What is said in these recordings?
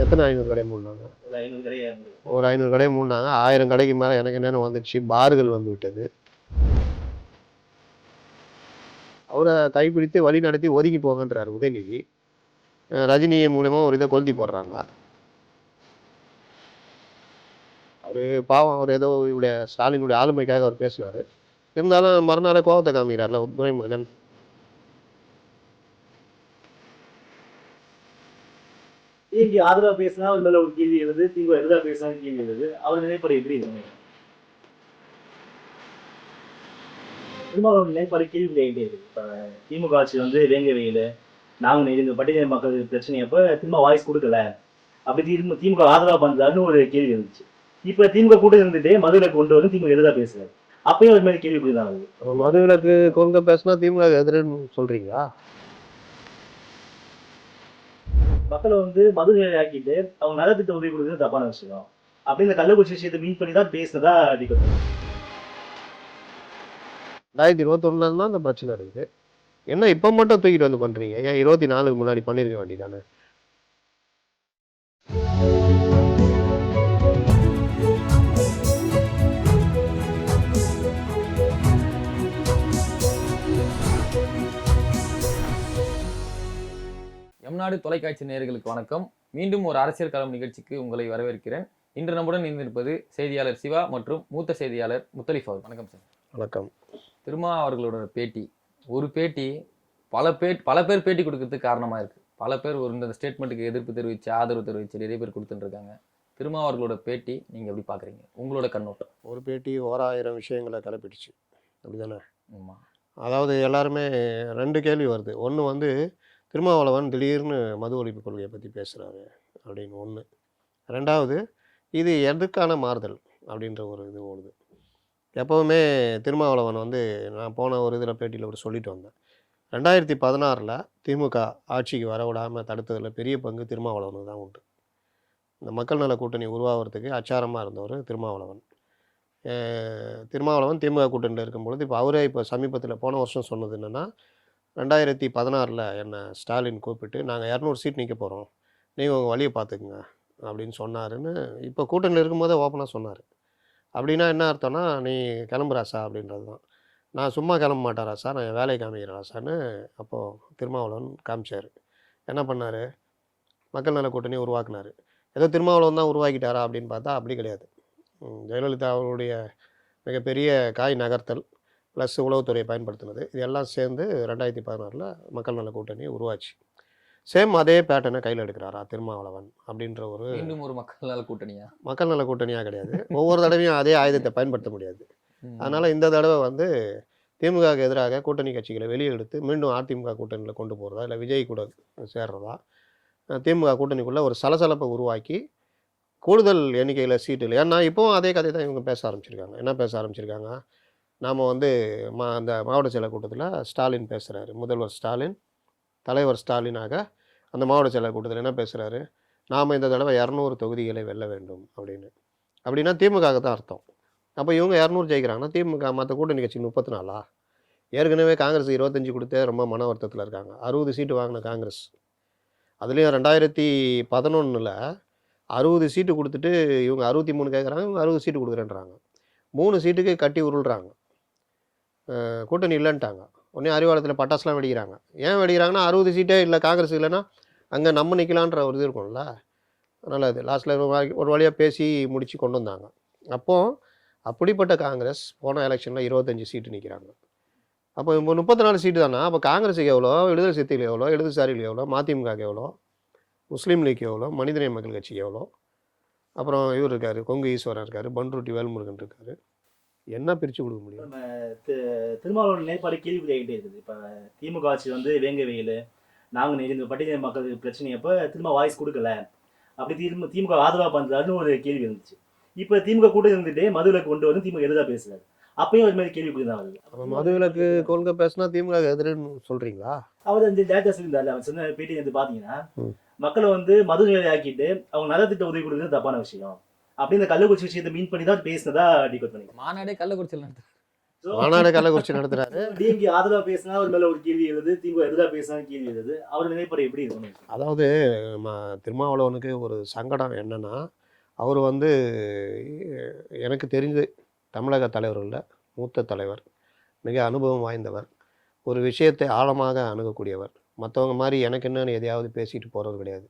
எத்தனை 500 கடை மூடினாங்க? ஒரு 500 கடை ஒரு 500 கடை மூடினாங்க. 1000 கடைக்கு மேலே எனக்கு என்னென்ன வந்துடுச்சு, பார்கள் வந்து விட்டது. அவரை கைப்பிடித்து வழி நடத்தி ஒதுக்கி போங்கன்றார் உதயநிதி. ரஜினி மூலமா ஒரு இதை கொளுத்தி போடுறாங்க. அவரு பாவம், அவர் ஏதோ இவருடைய ஸ்டாலினுடைய ஆளுமைக்காக அவர் பேசுவார். இருந்தாலும் மறுநாளே கோபத்தை காமிக்கிறார்ல துரைமுருகன். டிஎம்கே ஆதரவா பேசினா ஒரு மேல ஒரு கேள்வி எழுது, திமுக எதிராக பேசினா கேள்வி எழுது. அவர் நிலைப்பாடு எப்படி இருக்கு? திருமாவளவன் நிலைப்பாடு கேள்வி ஆகிட்டே இருக்கு. இப்ப திமுக ஆட்சி வந்து வேங்க வெயில் நாங்க இந்த பட்டியல் மக்கள் பிரச்சனையப்ப திரும்ப வாய்ஸ் கொடுக்கல, அப்படி திமுக ஆதரவா பண்றாருன்னு ஒரு கேள்வி இருந்துச்சு. இப்ப திமுக கூட இருந்துட்டு மதுவிலக்கு கொண்டு வந்து திமுக எதிராக பேசுறாரு. அப்பயும் ஒரு மாதிரி கேள்வி புரியுதான் ஆகுது. மதுவிலக்கு கொள்கை பேசினா திமுக எதிர்ன்னு சொல்றீங்களா? மக்களை வந்து மதுரை ஆக்கிட்டு அவங்க நலத்திட்ட உதவி கொடுக்குறது தப்பான விஷயம். அப்படி இந்த கள்ளக்குறிச்சி விஷயத்தை மீட் பண்ணி தான் பேசுனதா அடிக்கணும். 2021 தான் இந்த பிரச்சனை இருக்குது. என்ன இப்ப மட்டும் தூக்கிட்டு வந்து பண்றீங்க? ஏன் 24க்கு முன்னாடி பண்ணிருக்க வேண்டியதானே? எம்நாடு தொலைக்காட்சி நேயர்களுக்கு வணக்கம். மீண்டும் ஒரு அரசியல் களம் நிகழ்ச்சிக்கு உங்களை வரவேற்கிறேன். இன்று நம்முடன் இணைந்திருப்பது செய்தியாளர் சிவா மற்றும் மூத்த செய்தியாளர் முத்தலிஃப் அவர். வணக்கம் சார். வணக்கம். திருமா அவர்களோட பேட்டி, ஒரு பேட்டி பல பேர் பேட்டி கொடுக்கறதுக்கு காரணமா இருக்கு. பல பேர் ஒரு இந்த ஸ்டேட்மெண்ட்டுக்கு எதிர்ப்பு தெரிவிச்சு ஆதரவு தெரிவிச்சு நிறைய பேர் கொடுத்துட்டு இருக்காங்க. திருமா அவர்களோட பேட்டி நீங்க எப்படி பாக்குறீங்க? உங்களோட கண்ணோட்டம். ஒரு பேட்டி 1000 விஷயங்களை கிளப்பிடுச்சு, அப்படிதானே? ஆமா. அதாவது எல்லாருமே 2 கேள்வி வருது. ஒன்று வந்து திருமாவளவன் திடீர்னு மது ஒழிப்பு கொள்கையை பற்றி பேசுகிறாரு அப்படின்னு ஒன்று. ரெண்டாவது, இது எதுக்கான மாறுதல் அப்படின்ற ஒரு இது ஓடுது. எப்போவுமே திருமாவளவன் வந்து, நான் போன ஒரு இதில் பேட்டியில் ஒரு சொல்லிட்டு வந்தேன், 2016 திமுக ஆட்சிக்கு வர விடாமல் தடுத்ததில் பெரிய பங்கு திருமாவளவனுக்கு தான் உண்டு. இந்த மக்கள் நல கூட்டணி உருவாகிறதுக்கு அச்சாரமாக இருந்தவர் திருமாவளவன். திருமாவளவன் திமுக கூட்டணியில் இருக்கும்பொழுது இப்போ அவரே இப்போ சமீபத்தில் போன வருஷம் சொன்னது என்னென்னா, 2016 என்னை ஸ்டாலின் கூப்பிட்டு நாங்கள் 200 சீட் நிற்க போகிறோம், நீங்கள் உங்கள் வழியை பார்த்துக்குங்க அப்படின்னு சொன்னாருன்னு இப்போ கூட்டணியில் இருக்கும்போதே ஓப்பனாக சொன்னார். அப்படின்னா என்ன அர்த்தம்னா, நீ கிளம்புறாசா அப்படின்றது தான். நான் சும்மா கிளம்ப மாட்டாராசா, நான் என் வேலையை காமிக்கிறாசான்னு அப்போது திருமாவளவன் காமிச்சார். என்ன பண்ணார்? மக்கள் நல கூட்டணி உருவாக்குனார். ஏதோ திருமாவளவன் தான் உருவாக்கிட்டாரா அப்படின்னு பார்த்தா அப்படி கிடையாது. ஜெயலலிதா அவருடைய மிகப்பெரிய காய் நகர்த்தல் ப்ளஸ் உளவுத்துறையை பயன்படுத்தினது, இது எல்லாம் சேர்ந்து 2016 மக்கள் நல கூட்டணி உருவாச்சு. சேம் அதே பேட்டர்னை கையில் எடுக்கிறாரா திருமாவளவன் அப்படின்ற ஒரு மீண்டும் ஒரு மக்கள் நல கூட்டணியா? மக்கள் நல கூட்டணியாக கிடையாது. ஒவ்வொரு தடவையும் அதே ஆயுதத்தை பயன்படுத்த முடியாது. அதனால் இந்த தடவை வந்து திமுகவுக்கு எதிராக கூட்டணி கட்சிகளை வெளியே எடுத்து மீண்டும் அதிமுக கூட்டணியில் கொண்டு போகிறதா, இல்லை விஜய் கூட சேர்றதா, திமுக கூட்டணிக்குள்ளே ஒரு சலசலப்பை உருவாக்கி கூடுதல் எண்ணிக்கையில் சீட்டு இல்லை. ஏன்னா இப்போவும் அதே கதை தான் இவங்க பேச ஆரம்பிச்சிருக்காங்க. என்ன பேச ஆரம்பிச்சிருக்காங்க? நாம் வந்து அந்த மாவட்ட செயலர் கூட்டத்தில் ஸ்டாலின் பேசுகிறாரு, முதல்வர் ஸ்டாலின் தலைவர் ஸ்டாலினாக அந்த மாவட்ட செயலர் கூட்டத்தில் என்ன பேசுகிறாரு? நாம் இந்த தடவை 200 தொகுதிகளை வெல்ல வேண்டும் அப்படின்னு. அப்படின்னா திமுக தான் அர்த்தம். அப்போ இவங்க 200 ஜெயிக்கிறாங்கன்னா திமுக மற்ற கூட்டணி கட்சி 34? ஏற்கனவே காங்கிரஸ் 25 கொடுத்தே ரொம்ப மன வருத்தத்தில் இருக்காங்க. 60 சீட்டு வாங்கின காங்கிரஸ், அதுலேயும் 2011 60 சீட்டு கொடுத்துட்டு இவங்க 63 கேட்குறாங்க, இவங்க 60 சீட்டு கொடுக்குறேன்றாங்க. 3 சீட்டுக்கு கட்டி உருள்றாங்க. கூட்டணி இல்லைன்ட்டாங்க. உடனே அறிவாலயத்தில் பட்டாசுலாம் வெடிக்கிறாங்க. ஏன் வெடிக்கிறாங்கன்னா, 60 சீட்டே இல்லை காங்கிரஸ் இல்லைன்னா அங்கே நம்ம நிற்கலான்ற ஒரு இது இருக்கும்ல. அதனால் அது லாஸ்ட்டில் ஒரு வழியாக பேசி முடித்து கொண்டு வந்தாங்க. அப்போது அப்படிப்பட்ட காங்கிரஸ் போன எலெக்ஷனில் 25 சீட்டு நிற்கிறாங்க. அப்போ இப்போ 34 சீட்டு தானே. அப்போ காங்கிரஸுக்கு எவ்வளோ, விடுதலை சிறுத்தைகள் எவ்வளோ, இடதுசாரிகள் எவ்வளோ, மதிமுகவுக்கு எவ்வளோ, முஸ்லீம் லீக் எவ்வளோ, மனிதநேய மக்கள் கட்சிக்கு எவ்வளோ, அப்புறம் இவர் இருக்கார் கொங்கு ஈஸ்வரன் இருக்கார், பன்ருட்டி வேல்முருகன் இருக்கார். என்ன பிரித்து கொடுக்க முடியும்? நம்ம திருமாவளவன் நிலைப்பாடு கேள்விப்பட்டே இருக்குது. இப்போ திமுக ஆட்சி வந்து வேங்க வெயில் நாங்கள் இந்த பட்டியல் மக்கள் பிரச்சனையப்போ திரும்ப வாய்ஸ் கொடுக்கல, அப்படி திமுக ஆதரவாக பண்ணுறாருன்னு ஒரு கேள்வி இருந்துச்சு. இப்போ திமுக கூட இருந்துட்டு மதுவிலக்கு கொண்டு வந்து திமுக எதிராக பேசுறாரு. அப்பயும் ஒரு மாதிரி கேள்வி புரியுதான் வருது. மதுவிலக்கு கொள்கை பேசினா திமுக எதிர்ன்னு சொல்கிறீங்களா? அவர் அந்த டேட்டா சொல்லியிருந்தாரு. அவர் சொன்ன பேட்டி வந்து பார்த்தீங்கன்னா, மக்களை வந்து மதுரை ஆக்கிட்டு அவங்க நலத்திட்ட உதவி கொடுக்குறது தப்பான விஷயம், அப்படி இந்த கள்ளக்குறிச்சி விஷயத்தை மீன் பண்ணி தான் பேசினதா டிகோட் பண்ணி மாநாடே கள்ளக்குறிச்சியில் நடத்து. மாநாடு கள்ளக்குறிச்சி நடத்துறாரு. டிஎம்கே ஆதரவா பேசினா அவர் மேல ஒரு கேள்வி எழுது, திமுக எதிராக பேசினா கேள்வி எழுது. அவர் நிலைப்பாடு எப்படி இருக்கணும்? அதாவது திருமாவளவனுக்கு ஒரு சங்கடம் என்னன்னா, அவர் வந்து எனக்கு தெரிஞ்சு தமிழக தலைவர்களில் மூத்த தலைவர், மிக அனுபவம் வாய்ந்தவர், ஒரு விஷயத்தை ஆழமாக அணுகக்கூடியவர். மற்றவங்க மாதிரி எனக்கு என்னன்னு எதையாவது பேசிட்டு போகிறவர் கிடையாது.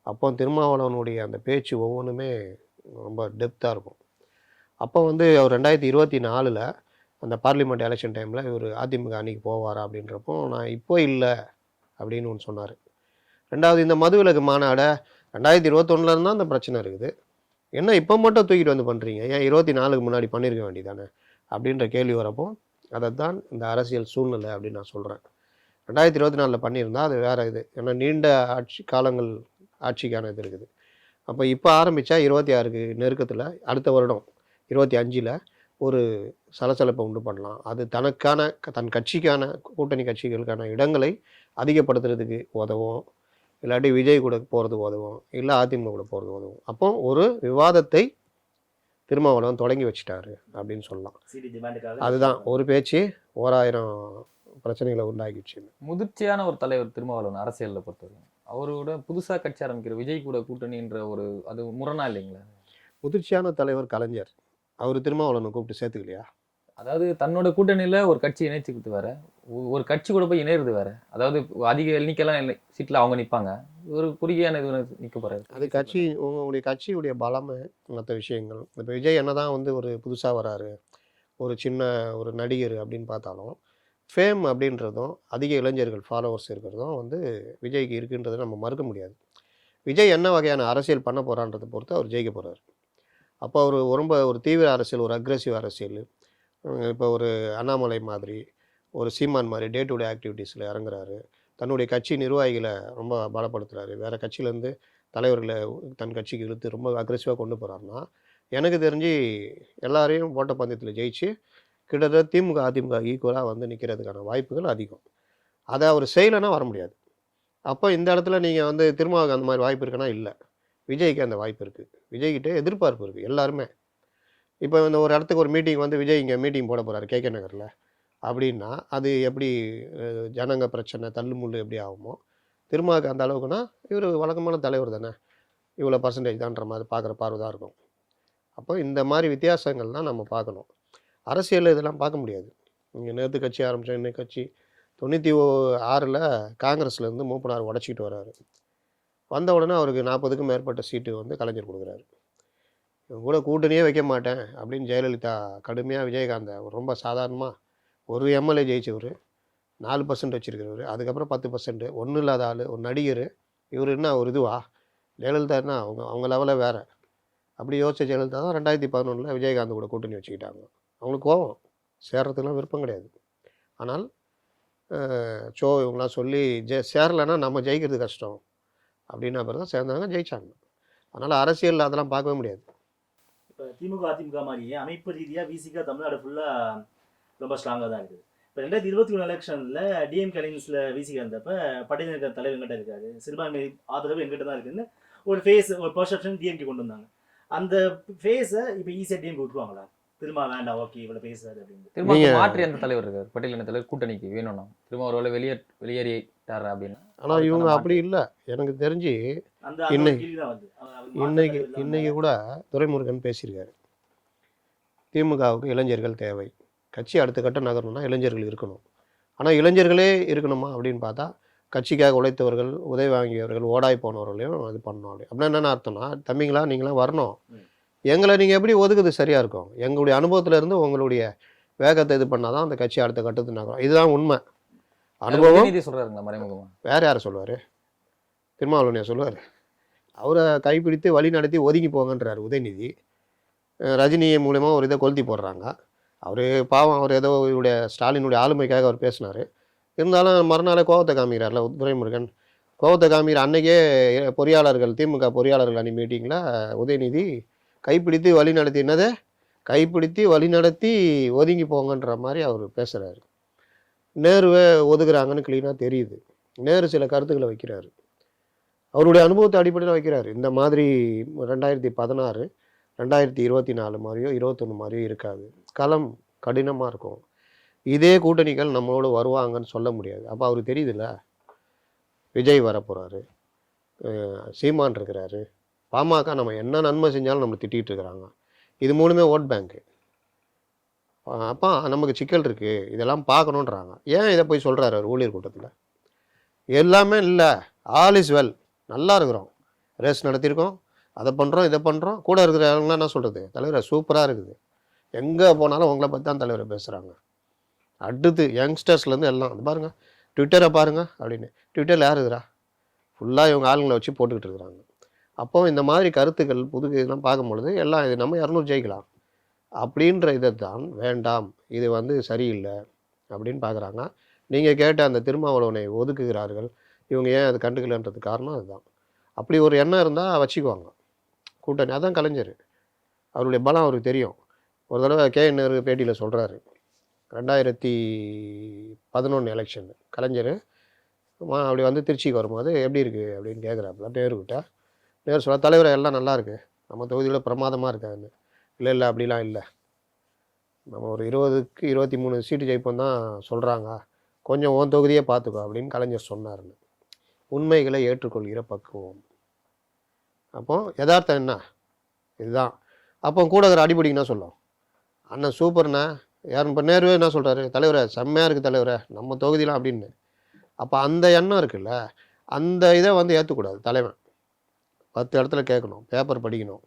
அப்போ திருமாவளவனுடைய அந்த பேச்சு ஒவ்வொன்றுமே ரொம்ப டெப்த்தாக இருக்கும். அப்போ வந்து அவர் 2024 அந்த பார்லிமெண்ட் எலெக்ஷன் டைமில் இவர் அதிமுக அன்னைக்கு போவாரா அப்படின்றப்போ, நான் இப்போ இல்லை அப்படின்னு ஒன்று சொன்னார். ரெண்டாவது, இந்த மதுவிலக்கு மாநாடை 2021 இருந்தால் அந்த பிரச்சனை இருக்குது, என்ன இப்போ மட்டும் தூக்கிட்டு வந்து பண்ணுறீங்க, ஏன் 24க்கு முன்னாடி பண்ணியிருக்க வேண்டியதானே அப்படின்ற கேள்வி வரப்போ, அதை தான் இந்த அரசியல் சூழ்நிலை அப்படின்னு நான் சொல்கிறேன். 2024 பண்ணியிருந்தால் அது வேறு இது, ஏன்னா நீண்ட காலங்கள் ஆட்சிக்கான இது இருக்குது. அப்போ இப்போ ஆரம்பித்தா 26க்கு நெருக்கத்தில் அடுத்த வருடம் 25ல் ஒரு சலசலப்பை உண்டு பண்ணலாம். அது தன் கட்சிக்கான கூட்டணி கட்சிகளுக்கான இடங்களை அதிகப்படுத்துறதுக்கு உதவும், இல்லாட்டி விஜய் கூட போகிறதுக்கு உதவும், இல்லை அதிமுக கூட போகிறதுக்கு உதவும். அப்போ ஒரு விவாதத்தை திருமாவளவன் தொடங்கி வச்சுட்டாரு அப்படின்னு சொல்லலாம். அதுதான் ஒரு பேச்சு 1000 பிரச்சனைகளை உண்டாக்கிடுச்சு. முதிர்ச்சியான ஒரு தலைவர் திருமாவளவன் அரசியலில் பொறுத்தவரைக்கும். அவரோட புதுசாக கட்சி ஆரம்பிக்கிற விஜய் கூட கூட்டணின்ற ஒரு அது முரணா இல்லைங்களா? முதிர்ச்சியான தலைவர் கலைஞர், அவர் திருமாவளவனை கூப்பிட்டு சேர்த்துக்கலையா? அதாவது தன்னோட கூட்டணியில் ஒரு கட்சி இணைச்சிக்கிறது வேற, ஒரு கட்சி கூட போய் இணையிறது வேற. அதாவது அதிக எண்ணிக்கைலாம் சீட்டில் அவங்க நிற்பாங்க, ஒரு குறுகியான இது நிற்க போறாரு. அது கட்சி, உங்களுடைய கட்சியுடைய பலம், மற்ற விஷயங்கள். இப்போ விஜய் என்னதான் வந்து ஒரு புதுசாக வராரு, ஒரு சின்ன ஒரு நடிகர் அப்படின்னு பார்த்தாலும், ஃபேம் அப்படின்றதும் அதிக இளைஞர்கள் ஃபாலோவர்ஸ் இருக்கிறதும் வந்து விஜய்க்கு இருக்குன்றதை நம்ம மறுக்க முடியாது. விஜய் என்ன வகையான அரசியல் பண்ண போகிறான்றதை பொறுத்து அவர் ஜெயிக்க போகிறார். அப்போ அவர் ரொம்ப ஒரு தீவிர அரசியல், ஒரு அக்ரெசிவ் அரசியல், இப்போ ஒரு அண்ணாமலை மாதிரி, ஒரு சீமான் மாதிரி டே டு டே ஆக்டிவிட்டீஸில் இறங்குறாரு, தன்னுடைய கட்சி நிர்வாகிகளை ரொம்ப பலப்படுத்துகிறாரு, வேறு கட்சியிலேருந்து தலைவர்களை தன் கட்சிக்கு இழுத்து ரொம்ப அக்ரெசிவாக கொண்டு போகிறாருன்னா, எனக்கு தெரிஞ்சு எல்லாரையும் ஓட்டப்பந்தயத்தில் ஜெயிச்சு கிட்டத்தட்ட திமுக அதிமுக ஈக்குவலாக வந்து நிற்கிறதுக்கான வாய்ப்புகள் அதிகம். அதை அவர் செய்யலைன்னா வர முடியாது. அப்போ இந்த இடத்துல நீங்கள் வந்து திருமாவுக்கு அந்த மாதிரி வாய்ப்பு இருக்குன்னா இல்லை, விஜய்க்கு அந்த வாய்ப்பு இருக்குது. விஜய்கிட்ட எதிர்பார்ப்பு இருக்குது எல்லாருமே. இப்போ இந்த ஒரு இடத்துக்கு ஒரு மீட்டிங் வந்து விஜய் இங்கே மீட்டிங் போட போகிறாரு கேகே நகரில் அப்படின்னா, அது எப்படி ஜனங்க பிரச்சனை தள்ளுமுள்ளு எப்படி ஆகுமோ, திருமாவுக்கு அந்த அளவுக்குன்னா இவர் வழக்கமான தலைவர் தானே, இவ்வளோ பர்சன்டேஜ் தான்ற மாதிரி பார்க்குற பார்வை தான் இருக்கும். அப்போ இந்த மாதிரி வித்தியாசங்கள் தான் நம்ம பார்க்கணும். அரசியலில் இதெல்லாம் பார்க்க முடியாது. இங்கே நேற்று கட்சி ஆரம்பித்தோம், இன்னைக்கு கட்சி 96ல் காங்கிரஸ்லேருந்து மூப்பனார் உடச்சிக்கிட்டு வர்றாரு. வந்த உடனே அவருக்கு 40க்கும் மேற்பட்ட சீட்டு வந்து கலைஞர் கொடுக்குறாரு. இவங்க கூட கூட்டணியே வைக்க மாட்டேன் அப்படின்னு ஜெயலலிதா கடுமையாக விஜயகாந்தை ரொம்ப சாதாரணமாக ஒரு எம்எல்ஏ ஜெயிச்சவர், 4% வச்சுருக்கிறவர், அதுக்கப்புறம் 10%, ஒன்றும் இல்லாத ஆள், ஒரு நடிகர், இவர் என்ன ஒரு இதுவா? ஜெயலலிதா என்ன அவங்க லெவலில் வேறு. அப்படி யோசிச்ச ஜெயலலிதா தான் 2011 விஜயகாந்த் கூட கூட்டணி வச்சுக்கிட்டாங்க. அவங்களுக்கு கோவம், சேர்றதுக்கெலாம் விருப்பம் கிடையாது. ஆனால் இவங்களாம் சொல்லி சேரலைன்னா நம்ம ஜெயிக்கிறது கஷ்டம் அப்படின்னா பிறகு தான் சேர்ந்தாங்க, ஜெயிச்சாங்க. அதனால் அரசியல் அதெல்லாம் பார்க்கவே முடியாது. இப்போ திமுக அதிமுக மாதிரியே அமைப்பு ரீதியாக விசிகா தமிழ்நாடு ஃபுல்லாக ரொம்ப ஸ்ட்ராங்காக தான் இருக்குது. இப்போ 2021 எலெக்ஷனில் டிஎம்கே அலைன்ஸில் விசிகா இருந்தப்போ பட்டியல் தலைவர் எங்கிட்ட இருக்காரு, சிறுபான்மை ஆதரவு எங்கிட்ட தான் இருக்குதுன்னு ஒரு ஃபேஸ், ஒரு பர்செப்ஷன் டிஎம்கே கொண்டு வந்தாங்க. அந்த ஃபேஸை இப்போ ஈஸியாக டிஎம்கே விட்டுருவாங்களா? திரும்ப வேண்டாம், ஓகே இவ்வளோ பேசுறாரு அப்படின்னு திரும்ப மாற்றி அந்த தலைவர் இருக்கார், பட்டியலின தலைவர் கூட்டணிக்கு வேணும்னா திரும்ப ஒரு வேலை வெளியேறிட்டார் அப்படின்னா. ஆனால் இவங்க அப்படி இல்லை. எனக்கு தெரிஞ்சு இன்னைக்கு கூட துரைமுருகன் பேசியிருக்காரு, திமுகவுக்கு இளைஞர்கள் தேவை, கட்சி அடுத்த கட்டம் நகரணும்னா இளைஞர்கள் இருக்கணும். ஆனால் இளைஞர்களே இருக்கணுமா அப்படின்னு பார்த்தா, கட்சிக்காக உழைத்தவர்கள், உதவி வாங்கியவர்கள், ஓடாய் போனவர்களையும் இது பண்ணணும். அப்படின்னா என்னென்ன அர்த்தம்னா, தம்பிங்களா நீங்களாம் வரணும், எங்களை நீங்கள் எப்படி ஒதுக்குது சரியாக இருக்கும், எங்களுடைய அனுபவத்திலேருந்து உங்களுடைய வேகத்தை இது பண்ணால் தான் அந்த கட்சி அடுத்த கட்டத்துக்கு நகரும். இதுதான் உண்மை. அனுபவம் சொல்கிறாருங்களா மறைமுகமாக? வேறு யாரை சொல்லுவார்? திருமாவளவனையா சொல்லுவார்? அவரை கைப்பிடித்து வழி நடத்தி ஒதுங்கி போங்கன்றார் உதயநிதி. ரஜினி மூலமா ஒரு இதை கொளுத்தி போடுறாங்க. அவர் பாவம், அவர் ஏதோ இவருடைய ஸ்டாலினுடைய ஆளுமைக்காக அவர் பேசினார். இருந்தாலும் மறுநாளே கோவத்தை காமிக்கிறார்ல துரைமுருகன். கோவத்தை காமிக்கிற அன்னைக்கே பொறியாளர்கள், திமுக பொறியாளர்கள் அணி மீட்டிங்கில் உதயநிதி கைப்பிடித்து வழி நடத்தி, என்னது கைப்பிடித்து வழி நடத்தி ஒதுங்கி போங்கன்ற மாதிரி அவர் பேசுகிறாரு. நேருவை ஒதுக்குறாங்கன்னு கிளீனாக தெரியுது. நேரு சில கருத்துக்களை வைக்கிறாரு, அவருடைய அனுபவத்தை அடிப்படையில் வைக்கிறாரு. இந்த மாதிரி 2016 2024 மாதிரியோ 21 மாதிரியோ இருக்காது, களம் கடினமாக இருக்கும். இதே கூட்டணிகள் நம்மளோட வருவாங்கன்னு சொல்ல முடியாது. அப்போ அவருக்கு தெரியுதுல்ல, விஜய் வரப்போகிறாரு, சீமான் இருக்கிறாரு, பாமக நம்ம என்ன நன்மை செஞ்சாலும் நம்மளை திட்டிகிட்டு இருக்கிறாங்க. இது மூணுமே ஓட் பேங்க்கு. அப்போ நமக்கு சிக்கல் இருக்குது, இதெல்லாம் பார்க்கணுன்றாங்க. ஏன் இதை போய் சொல்கிறாரு அவர் ஊழியர் கூட்டத்தில்? எல்லாமே இல்லை, ஆல் இஸ் வெல், நல்லா இருக்கிறோம், ரேஸ் நடத்தியிருக்கோம், அதை பண்ணுறோம் இதை பண்ணுறோம். கூட இருக்கிறவங்களாம் என்ன சொல்கிறது, தலைவரை சூப்பராக இருக்குது, எங்கே போனாலும் உங்களை பற்றி தான் தலைவரை பேசுகிறாங்க. அடுத்து யங்ஸ்டர்ஸ்லேருந்து எல்லாம் அது பாருங்கள், ட்விட்டரை பாருங்கள் அப்படின்னு. ட்விட்டரில் யார் இருக்கிறா? ஃபுல்லாக இவங்க ஆளுங்களை வச்சு போட்டுக்கிட்டு இருக்கிறாங்க. அப்போ இந்த மாதிரி கருத்துக்கள் புது இதெல்லாம் பார்க்கும்பொழுது எல்லாம் இது நம்ம 200 ஜெயிக்கலாம் அப்படின்ற இதை தான் வேண்டாம், இது வந்து சரியில்லை அப்படின்னு பார்க்குறாங்க. நீங்கள் கேட்ட அந்த திருமாவளவனை ஒதுக்குகிறார்கள், இவங்க ஏன் அது கண்டுக்கலன்றது காரணம் அதுதான். அப்படி ஒரு எண்ணம் இருந்தால் வச்சுக்குவாங்க கூட்டணி. அதான் கலைஞர், அவருடைய பலம் அவருக்கு தெரியும். ஒரு தடவை KN பேட்டியில் சொல்கிறாரு, 2011 எலெக்ஷன் கலைஞர் அப்படி வந்து திருச்சிக்கு வரும்போது எப்படி இருக்குது அப்படின்னு கேட்குறாப்புல நேருக்கிட்ட. நேரு சொல்ல, தலைவரை எல்லாம் நல்லா இருக்குது, நம்ம தொகுதியில் பிரமாதமாக இருக்காதுன்னு. இல்லை அப்படிலாம் இல்லை, நம்ம ஒரு 20க்கு 23 சீட்டு ஜெயிப்போம் தான் சொல்கிறாங்க, கொஞ்சம் உன் தொகுதியே பார்த்துக்கோ அப்படின்னு கலைஞர் சொன்னார்னு. உண்மைகளை ஏற்றுக்கொள்கிற பக்குவம். அப்போ யதார்த்தம் என்ன இதுதான். அப்போ கூட இருக்கிற அடிப்படிங்கன்னா சொல்லும், அண்ணன் சூப்பர்ண்ணா யாரும். இப்போ நேருவே என்ன சொல்கிறாரு, தலைவரை செம்மையாக இருக்குது தலைவரை நம்ம தொகுதிலாம் அப்படின்னு. அப்போ அந்த எண்ணம் இருக்குல்ல, அந்த இதை வந்து ஏற்றக்கூடாது. தலைவன் 10 இடத்துல கேட்கணும், பேப்பர் படிக்கணும்,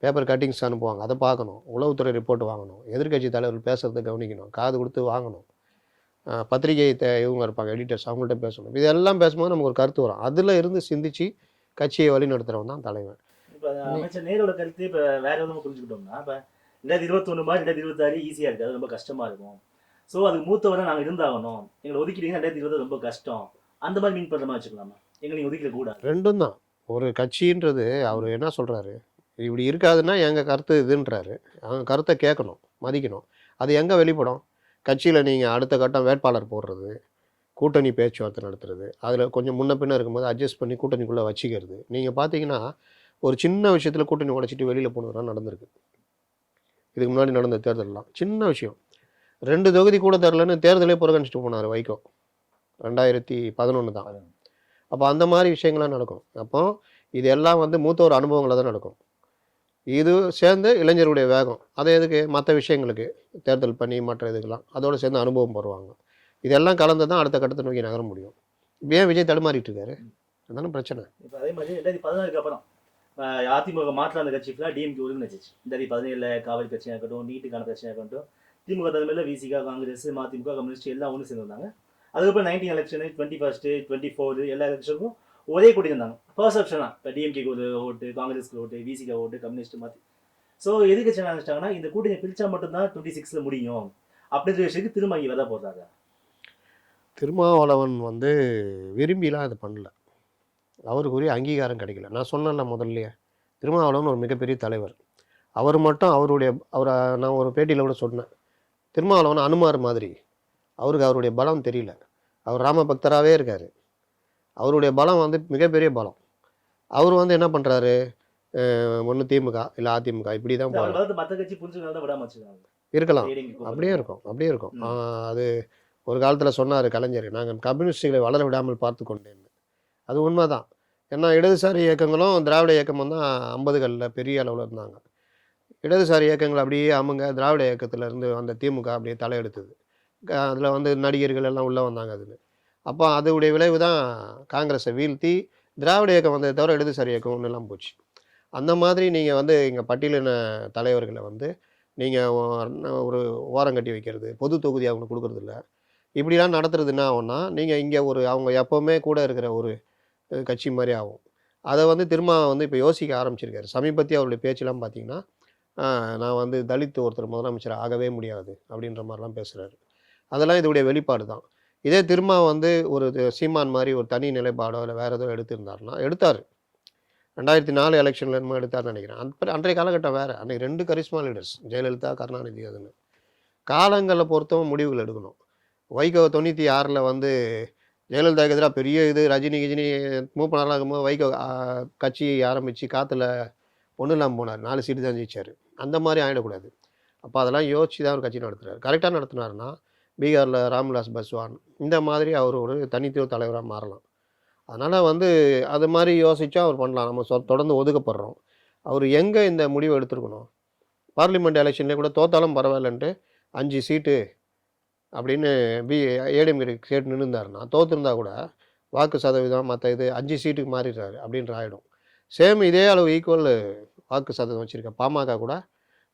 பேப்பர் கட்டிங்ஸ் அனுப்புவாங்க அதை பார்க்கணும், உளவுத்துறை ரிப்போர்ட் வாங்கணும், எதிர்க்கட்சி தலைவர்கள் பேசுகிறத கவனிக்கணும், காது கொடுத்து வாங்கணும், பத்திரிகை இவங்க இருப்பாங்க எடிட்டர்ஸ், அவங்கள்ட்ட பேசணும். இதெல்லாம் பேசும்போது நமக்கு ஒரு கருத்து வரும், அதில் இருந்து சிந்திச்சு கட்சியை வழி நடத்துகிறவன் தான் தலைவன். இப்போ அமைச்சர் நேரோட கருத்து இப்போ வேற எதுவும் புரிஞ்சுக்கிட்டோம்னா, இப்போ 2021 மாதிரி 2026 ஈஸியாக இருக்குது, அது ரொம்ப கஷ்டமாக இருக்கும். ஸோ அதுக்கு மூத்தவரை நாங்கள் இருந்தாகணும், எங்களை ஒதுக்கிட்டீங்கன்னா 2020 ரொம்ப கஷ்டம், அந்த மாதிரி மீன் பண்ணுற மாதிரி வச்சுக்கலாமா? எங்களை நீங்கள் ஒதுக்கிட கூடாது. ரெண்டும் தான். ஒரு கட்சின்றது அவர் என்ன சொல்கிறாரு, இப்படி இருக்காதுன்னா எங்கள் கருத்து இதுன்றாரு. அவங்க கருத்தை கேட்கணும், மதிக்கணும். அது எங்கே வெளிப்படும்? கட்சியில் நீங்கள் அடுத்த கட்டம் வேட்பாளர் போடுறது, கூட்டணி பேச்சுவார்த்தை நடத்துறது, அதில் கொஞ்சம் முன்ன பின்ன இருக்கும்போது அட்ஜஸ்ட் பண்ணி கூட்டணிக்குள்ளே வச்சுக்கிறது. நீங்கள் பார்த்தீங்கன்னா ஒரு சின்ன விஷயத்தில் கூட்டணி உடைச்சிட்டு வெளியில் போனதுலாம் நடந்திருக்கு. இதுக்கு முன்னாடி நடந்த தேர்தலெலாம் சின்ன விஷயம், 2 தொகுதி கூட தரலன்னு தேர்தலே புறக்கணிச்சிட்டு போனார் வைகோ. 2011 தான். அப்போ அந்த மாதிரி விஷயங்கள்லாம் நடக்கும். அப்போ இது எல்லாம் வந்து மூத்தோர் அனுபவங்களை தான் நடக்கும். இது சேர்ந்து இளைஞருடைய வேகம், அதை எதுக்கு மற்ற விஷயங்களுக்கு தேர்தல் பண்ணி மற்ற இதுக்கெல்லாம் அதோடு சேர்ந்து அனுபவம் போடுவாங்க. இதெல்லாம் கலந்து தான் அடுத்த கட்டத்தை நோக்கி நகர முடியும். ஏன் விஜய் தடுமாறிட்டு இருக்காரு? அதுதானே பிரச்சனை. இப்போ அதே மாதிரி 2016க்கு அப்புறம் அதிமுக மாற்ற அந்த கட்சி ஃபுல்லாக டிஎம்கே ஒருங்கிணைச்சிச்சு. 2017 காவிரி பிரச்சனையாக இருக்கட்டும், நீட்டுக்கான பிரச்சனையாக இருக்கட்டும், திமுக தலைமையில் விசிகா, காங்கிரஸ், மதிமுக, கம்யூனிஸ்ட் எல்லாம் ஒன்று சேர்ந்துருந்தாங்க. அதுக்கப்புறம் 19 எலெக்ஷனு, 21, 24 எல்லா எலெக்ஷனுக்கும் ஒரே கூட்டி இருந்தாங்க. பர்செப்ஷனாக இப்போ டிஎம்கேக்கு ஒரு ஓட்டு, காங்கிரஸ்க்கு ஓட்டு, விசிகா ஓட்டு, கம்யூனிஸ்ட் மாற்றி. ஸோ எதுக்கு என்ன நினச்சிட்டாங்கன்னா, இந்த கூட்டணி பிரிச்சா மட்டும்தான் 26ல் முடியும் அப்படின்ற விஷயத்துக்கு திரும்ப இங்கே விதை போடுறாங்க. திருமாவளவன் வந்து விரும்பிலாம் இது பண்ணல, அவருக்குரிய அங்கீகாரம் கிடைக்கல. நான் சொன்னேன்ல முதல்லையே, திருமாவளவன் ஒரு மிகப்பெரிய தலைவர். அவர் மட்டும் அவரை நான் ஒரு பேட்டியில் கூட சொன்னேன், திருமாவளவன் அனுமார் மாதிரி, அவருக்கு அவருடைய பலம் தெரியல. அவர் ராம பக்தராகவே இருக்கார், அவருடைய பலம் வந்து மிகப்பெரிய பலம். அவர் வந்து என்ன பண்ணுறாரு, ஒன்று திமுக இல்லை அதிமுக இப்படி தான் போகிறார். மற்ற கட்சி புரிஞ்சுக்கலாம் விடாம வச்சுருக்காங்க. இருக்கலாம், அப்படியே இருக்கும். அது ஒரு காலத்தில் சொன்னார் கலைஞர், நாங்கள் கம்யூனிஸ்டுகளை வளர விடாமல் பார்த்து கொண்டேன். அது உண்மை தான். ஏன்னா இடதுசாரி இயக்கங்களும் திராவிட இயக்கமும் தான் 50களில் பெரிய அளவில் இருந்தாங்க. இடதுசாரி இயக்கங்கள் அப்படியே திராவிட இயக்கத்திலேருந்து அந்த திமுக அப்படியே தலையெடுத்தது. அதில் வந்து நடிகர்கள் எல்லாம் உள்ளே வந்தாங்க அதில். அப்போ அதோடைய விளைவு தான் காங்கிரஸை வீழ்த்தி திராவிட இயக்கம் வந்ததை தவிர இடதுசாரி இயக்கம் ஒன்றுலாம் போச்சு. அந்த மாதிரி நீங்கள் வந்து இங்கே பட்டியலின தலைவர்களை வந்து நீங்கள் ஒரு ஓரம் கட்டி வைக்கிறது, பொது தொகுதி அவங்களுக்கு கொடுக்குறதில்ல, இப்படிலாம் நடத்துறது என்ன ஆகும்னா, நீங்கள் இங்கே அவங்க எப்போவுமே கூட இருக்கிற ஒரு கட்சி மாதிரி ஆகும். அதை வந்து திரும்ப வந்து இப்போ யோசிக்க ஆரம்பிச்சிருக்காரு. சமீபத்திய அவருடைய பேச்செல்லாம் பார்த்தீங்கன்னா, நான் வந்து தலித் ஒருத்தர் முதலமைச்சர் ஆகவே முடியாது அப்படின்ற மாதிரிலாம் பேசுகிறாரு. அதெல்லாம் இதோடைய வெளிப்பாடு தான். இதே திரும்ப வந்து ஒரு சீமான் மாதிரி ஒரு தனி நிலைப்பாடோ இல்லை வேறு ஏதோ எடுத்திருந்தாருன்னா எடுத்தார். 2004 எலெக்ஷனில் என்னமோ எடுத்தார்னு நினைக்கிறேன். அன்றைய காலகட்டம் வேறு. அன்றைக்கி 2 கரிஸ்மா லீடர்ஸ், ஜெயலலிதா, கருணாநிதி. அதுன்னு காலங்களில் பொறுத்தவரை முடிவுகள் எடுக்கணும். வைகோ 96ல் வந்து ஜெயலலிதாவுக்கு எதிராக பெரிய இது ரஜினி மூப்பனாரெலாம் இருக்கும்போது வைகோ கட்சி ஆரம்பித்து காற்றுல ஒன்றும் இல்லாமல் போனார், 4 சீட்டு தான் ஜெயிச்சார். அந்த மாதிரி ஆகிடக்கூடாது. அப்போ அதெல்லாம் யோசிச்சு தான் அவர் கட்சி நடத்துறாரு. கரெக்டாக நடத்துனாருன்னா பீகாரில் ராம்விலாஸ் பாஸ்வான் இந்த மாதிரி அவர் ஒரு தனித்துவ தலைவராக மாறலாம். அதனால் வந்து அது மாதிரி யோசிச்சா அவர் பண்ணலாம். நம்ம தொடர்ந்து ஒதுக்கப்படுறோம். அவர் எங்கே இந்த முடிவு எடுத்திருக்கணும்? பார்லிமெண்ட் எலெக்ஷன்லேயே கூட தோத்தாலும் பரவாயில்லன்ட்டு 5 சீட்டு அப்படின்னு ஏடிஎம்கே கேட்டு நின்றுந்தாருன்னா, தோற்றுருந்தா கூட வாக்கு சதவீதம் மற்ற இது 5 சீட்டுக்கு மாறிடுறாரு அப்படின்ற ஆகிடும். சேம் இதே அளவு ஈக்குவல் வாக்கு சதவீதம் வச்சுருக்க பாமக கூட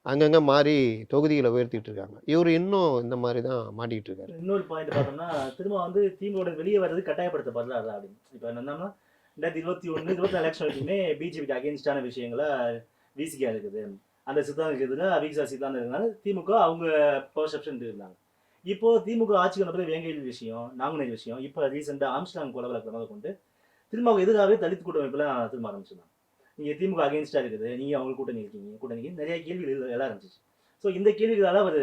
அங்கங்கே மாறி தொகுதிகளை உயர்த்திட்டு இருக்காங்க. இவர் இன்னும் இந்த மாதிரி தான் மாட்டிக்கிட்டு இருக்காரு. இன்னொரு பாயிண்ட் பார்த்தோம்னா திரும்ப வந்து திமுக வெளியே வர்றது கட்டாயப்படுத்தப்படுறாரு அப்படின்னு. இப்போ என்னன்னா 2021, 24 எலெக்ஷன் வரைக்குமே பிஜேபிக்கு அகேன்ஸ்டான விஷயங்களை விசிகா இருக்குது. அந்த சித்தாந்தம் இருக்குதுன்னா அவிக்ஸா சித்தாந்தம் இருக்கிறதுனால திமுக அவங்க பர்செப்ஷன் இருந்தாங்க. இப்போ திமுக ஆட்சிக்கு வந்த வேங்கையில் விஷயம், நாங்குநேரி விஷயம், இப்போ ரீசெண்டாக ஆம்ஸ்டாங் கொலை வழக்கு முதல் கொண்டு திரும்ப எதிராகவே தலித் கூட்டமைப்புலாம் திரும்ப ஆரம்பிச்சிருந்தாங்க. நீங்கள் திமுக அகேன்ஸ்டாக இருக்குது, நீங்கள் அவங்க கூட்டணி நிறைய கேள்விகள் எல்லாம் ஆரம்பிச்சிச்சு. ஸோ இந்த கேள்விகளால் அவர்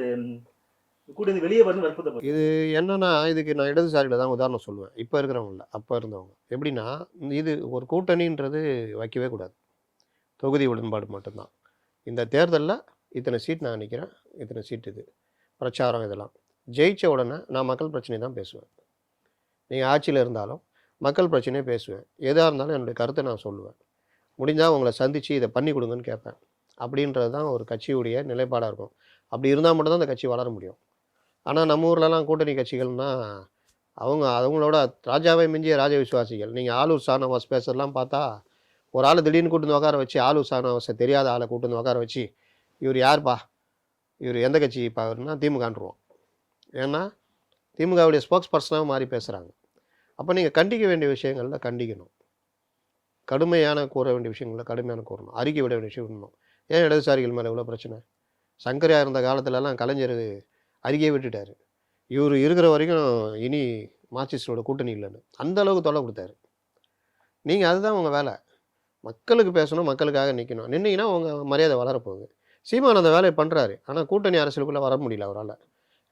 கூட்டணி வெளியே வந்து வற்புறுத்தப்படும். இது என்னன்னா, இதுக்கு நான் இடதுசாரியில் தான் உதாரணம் சொல்லுவேன். இப்போ இருக்கிறவங்கள அப்போ இருந்தவங்க எப்படின்னா, இது ஒரு கூட்டணின்றது வைக்கவே கூடாது. தொகுதி உடன்பாடு மட்டும்தான். இந்த தேர்தலில் இத்தனை சீட் நான் நிற்கிறேன், இத்தனை சீட் இது பிரச்சாரம் இதெல்லாம் ஜெயித்த உடனே நான் மக்கள் பிரச்சனை தான் பேசுவேன். நீங்கள் ஆட்சியில் இருந்தாலும் மக்கள் பிரச்சனையே பேசுவேன். எதாக இருந்தாலும் என்னுடைய கருத்தை நான் சொல்லுவேன். முடிஞ்சால் உங்களை சந்தித்து இதை பண்ணி கொடுங்கன்னு கேட்பேன். அப்படின்றது தான் ஒரு கட்சியுடைய நிலைப்பாடாக இருக்கும். அப்படி இருந்தால் மட்டும்தான் அந்த கட்சி வளர முடியும். ஆனால் நம்ம ஊர்லலாம் கூட்டணி கட்சிகள்னால் அவங்களோட ராஜாவை மிஞ்சிய ராஜ விசுவாசிகள். நீங்கள் ஆலூர் ஷானவாஸ் பேசுறதெல்லாம் பார்த்தா ஒரு ஆள் திடீர்னு கூட்டு வந்து உட்கார வச்சு, ஆலூர் ஷானவாஸை தெரியாத ஆளை கூட்டு வந்து உட்கார வச்சு, இவர் யார்ப்பா, இவர் எந்த கட்சி பாருன்னா திமுகன்றுவோம். ஏன்னா திமுகவுடைய ஸ்போக்ஸ் பர்சனாக மாறி பேசுகிறாங்க. அப்போ நீங்கள் கண்டிக்க வேண்டிய விஷயங்களில் கண்டிக்கணும். கடுமையான கூற வேண்டிய விஷயங்களில் கடுமையான கூறணும். அறிக்கை விட வேண்டிய விஷயம் விடணும். ஏன் இடதுசாரிகள் மேலே இவ்வளோ பிரச்சனை? சங்கரையா இருந்த காலத்துலலாம் கலைஞர் அறிக்கையை விட்டுட்டார். இவர் இருக்கிற வரைக்கும் இனி மார்க்சிஸ்டோட கூட்டணி இல்லைன்னு அந்த அளவுக்கு தொல்லை கொடுத்தாரு. நீங்கள் அதுதான் உங்கள் வேலை. மக்களுக்கு பேசணும், மக்களுக்காக நிற்கணும். நின்னீங்கன்னா உங்கள் மரியாதை வளரப்போகுது. சீமான் அந்த வேலையை பண்ணுறாரு. ஆனால் கூட்டணி அரசியலுக்குள்ளே வர முடியல அவரால்.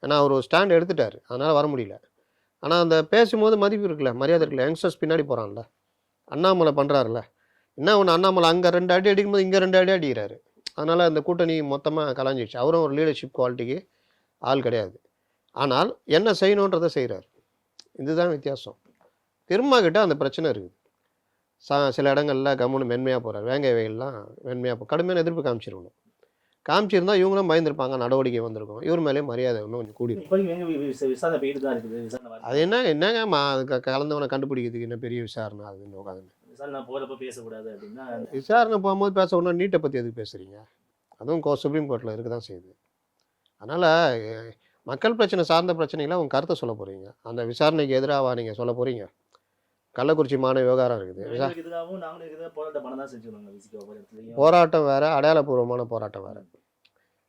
ஏன்னா அவர் ஒரு ஸ்டாண்ட் எடுத்துட்டார், அதனால் வர முடியல. ஆனால் அந்த பேசும்போது மதிப்பு இருக்குல்ல, மரியாதை இருக்குல்ல. யங்ஸ்டர்ஸ் பின்னாடி போகிறான்ல. அண்ணாமலை பண்ணுறாருல. என்ன ஒன்று, அண்ணாமலை அங்கே 2 அடி அடிக்கும்போது இங்கே 2 அடி அடிக்கிறாரு. அதனால் அந்த கூட்டணி மொத்தமாக கலாஞ்சிடுச்சு. அவரும் ஒரு லீடர்ஷிப் குவாலிட்டிக்கு ஆள் கிடையாது. ஆனால் என்ன செய்யணுன்றதை செய்கிறார். இதுதான் வித்தியாசம். திரும்பக்கிட்ட அந்த பிரச்சனை இருக்குது. சில இடங்களில் கம்முன்னு மென்மையாக போகிறார். வேங்கை வயல்லாம் மென்மையாக கடுமையான எதிர்ப்பு காமிச்சிருக்கணும். காமிச்சிருந்தா இவங்களும் பயந்துருப்பாங்க, நடவடிக்கை வந்திருக்கும். இவர் மேலே மரியாதை இன்னும் கொஞ்சம் கூடி. அது என்னங்க கலந்தவனை கண்டுபிடிக்கிறதுக்கு என்ன பெரிய விசாரணை? அது உட்காந்து விசாரணை போகும்போது பேச ஒன்றா நீட்டை பற்றி எதுக்கு பேசுகிறீங்க? அதுவும் சுப்ரீம் கோர்ட்டில் இருக்க தான் செய்யுது. அதனால் மக்கள் பிரச்சனை சார்ந்த பிரச்சனைகளை உங்கள் கருத்தை சொல்ல போகிறீங்க. அந்த விசாரணைக்கு எதிராக நீங்கள் சொல்ல போகிறீங்க. கள்ளக்குறிச்சி மாணவ விவகாரம் இருக்குது. போராட்டம் வேறு, அடையாளப்பூர்வமான போராட்டம் வேறு.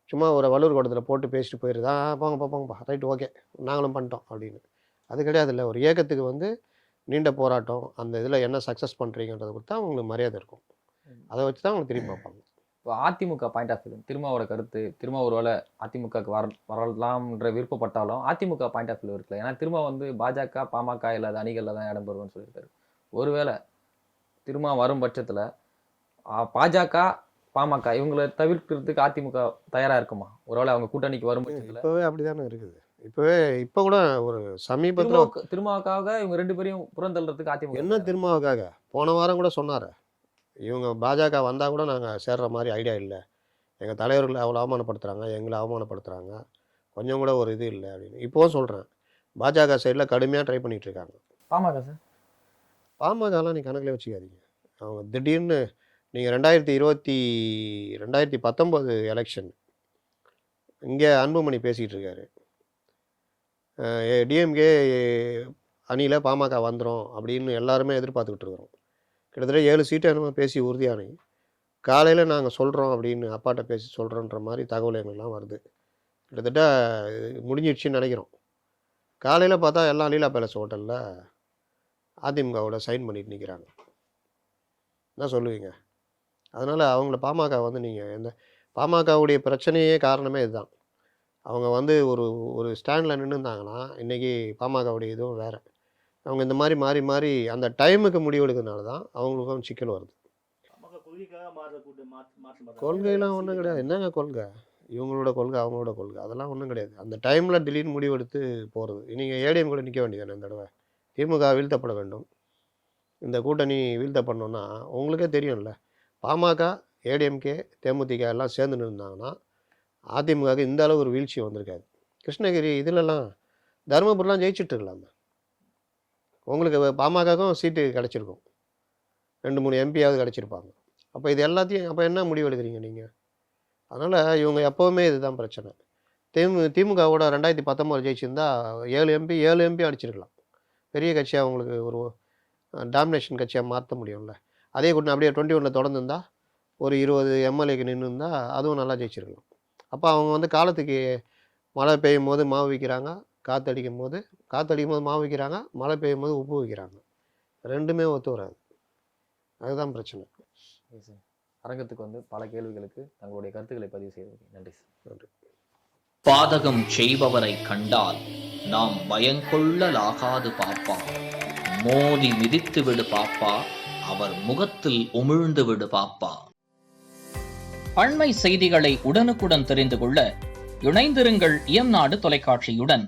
சும்மா ஒரு வள்ளூர் கூடத்தில் போட்டு பேசிட்டு போயிடுதா, போங்கப்பா ரைட் ஓகே நாங்களும் பண்ணிட்டோம் அப்படின்னு. அது கிடையாது. இல்லை, ஒரு இயக்கத்துக்கு நீண்ட போராட்டம், அந்த இதில் என்ன சக்ஸஸ் பண்ணுறீங்கன்றதை கொடுத்தா அவங்களுக்கு மரியாதை இருக்கும். அதை வச்சு தான் அவங்க திரும்பி பார்ப்பாங்க. இப்போ அதிமுக பாயிண்ட் ஆஃப் வியூ, திருமாவோட கருத்து, திரும்ப ஒரு வேளை அதிமுகவுக்கு வரலாம்ன்ற விருப்பப்பட்டாலும் அதிமுக பாயிண்ட் ஆஃப் வியூ இருக்குல்ல. ஏன்னா திரும்ப பாஜக பாமக இல்லாத அணிகளில் தான் இடம் பெறுவோம்னு சொல்லியிருக்காரு. ஒருவேளை திரும்ப வரும் பட்சத்தில் பாஜக பாமக இவங்களை தவிர்க்கிறதுக்கு அதிமுக தயாராக இருக்குமா? ஒருவேளை அவங்க கூட்டணிக்கு வரும் பட்சத்தில்? இப்போவே அப்படி தானே இருக்குது. இப்போ கூட ஒரு சமீபத்தில் திருமாவுக்காக இவங்க 2 பேரையும் புறந்தள்ளுறதுக்கு அதிமுக என்ன திருமாவுக்காக போன வாரம் கூட சொன்னார். இவங்க பாஜக வந்தால் கூட நாங்கள் சேர்ற மாதிரி ஐடியா இல்லை, எங்கள் தலைவர்களை அவ்வளோ அவமானப்படுத்துகிறாங்க, எங்களை அவமானப்படுத்துகிறாங்க, கொஞ்சம் கூட ஒரு இது இல்லை அப்படின்னு இப்போவும் சொல்கிறேன். பாஜக சைடில் கடுமையாக ட்ரை பண்ணிகிட்ருக்காங்க. பாமக சார், பாமகலாம் நீ கணக்கில் வச்சுக்காதீங்க. அவங்க திடீர்னு நீங்கள் 2019 எலெக்ஷன் இங்கே அன்புமணி பேசிகிட்டு இருக்காரு, டிஎம்கே அணியில் பாமக வந்துடும் அப்படின்னு எல்லாருமே எதிர்பார்த்துக்கிட்டு இருக்கிறோம். கிட்டத்தட்ட 7 சீட்டு என்னமோ பேசி உறுதியானி காலையில் நாங்கள் சொல்கிறோம் அப்படின்னு அப்பாட்ட பேசி சொல்கிறோன்ற மாதிரி தகவல் எங்கள்லாம் வருது. கிட்டத்தட்ட முடிஞ்சிடுச்சின்னு நினைக்கிறோம். காலையில் பார்த்தா எல்லாம் லீலா பேலஸ் ஹோட்டலில் அதிமுகவோட சைன் பண்ணிட்டு நிற்கிறாங்க. என்ன சொல்லுவீங்க? அதனால் அவங்கள பாமக நீங்கள் எந்த பாமகவுடைய பிரச்சனையே காரணமே இதுதான். அவங்க ஒரு ஸ்டாண்டில் நின்றுருந்தாங்கன்னா இன்றைக்கி பாமகவுடைய இதுவும் வேறு. அவங்க இந்த மாதிரி மாறி மாறி அந்த டைமுக்கு முடிவெடுக்கிறதுனால தான் அவங்களுக்கும் சிக்கல் வருது. கொள்கைக்காக மாற்ற மாற்றம் பண்றாங்க. கொள்கைலாம் ஒன்றும் கிடையாது. என்னங்க கொள்கை? இவங்களோட கொள்கை, அவங்களோட கொள்கை. அதெல்லாம் ஒன்றும் கிடையாது. அந்த டைமில் திடீர்னு முடிவெடுத்து போகிறது. நீங்கள் ஏடிஎம் கூட நிற்க வேண்டியதானே இந்த தடவை. திமுக வீழ்த்தப்பட வேண்டும். இந்த கூட்டணி வீழ்த்தப்படணும்னா உங்களுக்கே தெரியும்ல. பாமக, ஏடிஎம்கே, தேமுதிக எல்லாம் சேர்ந்து இருந்தாங்கன்னா அதிமுகவுக்கு இந்த அளவு ஒரு வீழ்ச்சி வந்திருக்காது. கிருஷ்ணகிரி இதிலெல்லாம் தருமபுரிலாம் ஜெயிச்சுட்டு இருக்கலாமே. உங்களுக்கு பாமகவுக்கும் சீட்டு கிடச்சிருக்கும். 2-3 எம்பியாவது கிடச்சிருப்பாங்க. அப்போ இது எல்லாத்தையும் அப்போ என்ன முடிவு எடுக்கிறீங்க நீங்கள்? அதனால் இவங்க எப்போவுமே இதுதான் பிரச்சனை. திமுகவோட 2019 ஜெயிச்சிருந்தா 7 எம்பி அடிச்சிருக்கலாம். பெரிய கட்சியாக அவங்களுக்கு ஒரு டாமினேஷன் கட்சியாக மாற்ற முடியும்ல. அதே கூட்டணி அப்படியே 21 தொடர்ந்துருந்தா ஒரு 20 எம்எல்ஏக்கு நின்று இருந்தால் அதுவும் நல்லா ஜெயிச்சிருக்கலாம். அப்போ அவங்க வந்து காலத்துக்கு மழை பெய்யும் போது மாவு விற்கிறாங்க, காற்றடிக்கும் போது மாவு விற்கிறாங்க, மழை பெய்யும் போது உப்பு விற்கிறாங்க. ரெண்டுமே ஒத்து வராது. அதுதான் பிரச்சனை. Okay sir. அரங்கத்துக்கு வந்து பல கேள்விகளுக்கு தங்களுடைய கருத்துக்களை பதிவு செய்வதற்கு நன்றி சார். நன்றி. பாதகம் செய்பவரை கண்டால் நாம் பயங்கொள்ளலாகாது பாப்பா. மோதி மிதித்து விடு பாப்பா, அவர் முகத்தில் உமிழ்ந்து விடு பாப்பா. அண்மை செய்திகளை உடனுக்குடன் தெரிந்து கொள்ள இணைந்திருங்கள் இயம்நாடு தொலைக்காட்சியுடன்.